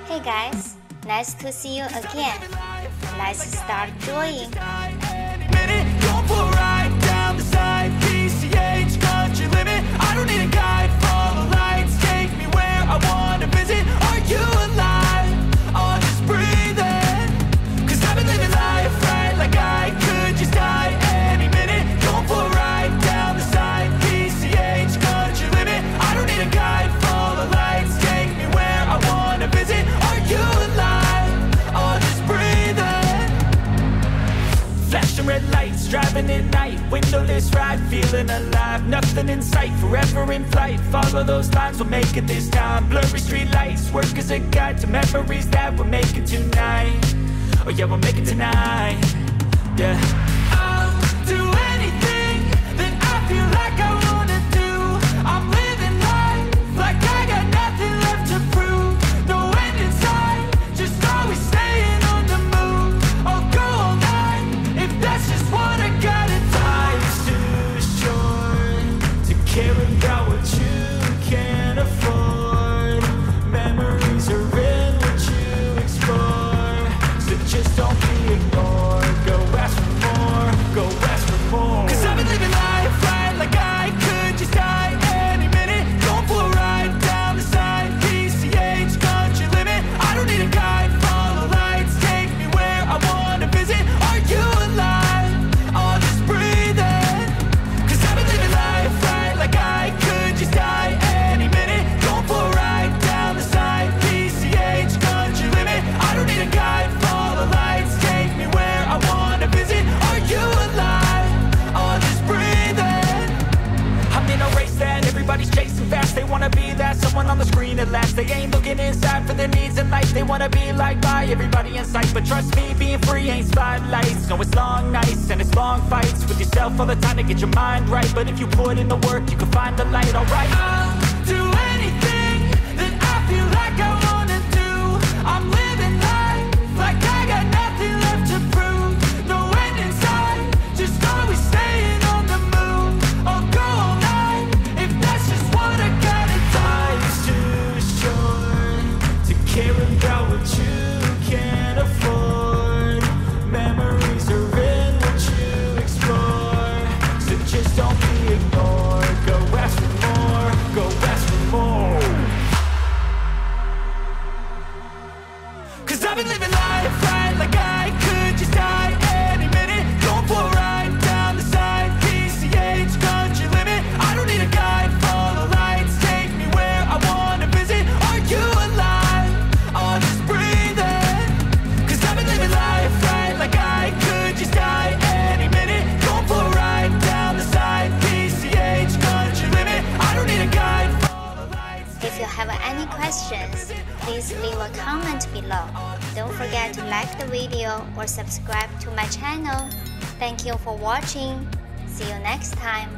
Hey guys, nice to see you again. Let's start drawing. Don't pull right down the side. PCH, country limit. I don't need a guide. Follow lights, take me where I wanna visit. Are you alive? I'll just breathe in. 'Cause I've been living life right like I could just die any minute. Don't pull right down the side. PCH, country limit. I don't need a guide. Follow lights, take me where I wanna visit. Are you alive? I'll just breathe in. Flashing red lights, driving at night. Windowless ride, feeling alive. Nothing in sight, forever in flight. Follow those lines, we'll make it this time. Blurry street lights, work as a guide to memories that we're making tonight. Oh yeah, we'll make it tonight. Yeah. I'll do anything that I feel like I wanna do. I'm living life like I got nothing left to prove. No end in sight, just always staying on the move. I'll go all night if that's just what I gotta do. Life's too short to care about what you can't afford. Memories are in what you explore, so just don't be ignored. Go ask for more, go ask for more. 'Cause I've been living life right like I could just die any minute. Don't pull right down the side. PCH, country limit. I don't need a guide. Follow lights, take me where I wanna visit. Are you alive? I'll just breathe in. 'Cause I've been living life right like I could just die any minute. Don't pull right down the side. PCH, country limit. I don't need a guide. Follow lights, take me where I wanna visit. Are you alive? I'll just breathe in. I'm in a race that everybody's chasing fast. They wanna be that someone on the screen at last. They ain't looking inside for their needs in life. They wanna be liked by everybody in sight. But trust me, being free ain't spotlights. No, it's long nights and it's long fights with yourself all the time to get your mind right. But if you put in the work, you can find the light, alright? I'll do anything that I feel like I wanna do. I'm living life like I got nothing left to prove. No end in sight, just always staying on the move. I'll go all night if that's just what I gotta do. Life's too short to care about what you can't afford. Memories are in what you explore, so just don't be ignored. Go ask for more, go ask for more. 'Cause I've been living life right like I could just die any minute. Don't pull right down the side. PCH, country limit. I don't need a guide. Follow lights, take me where I wanna visit. Are you alive? I'll just breathe in. 'Cause I've been living life right like I could just die any minute. Don't pull right down the side. PCH, country limit. I don't need a guide. Follow lights. If you have any questions, please leave a comment below. Don't forget to like the video or subscribe to my channel. Thank you for watching. See you next time.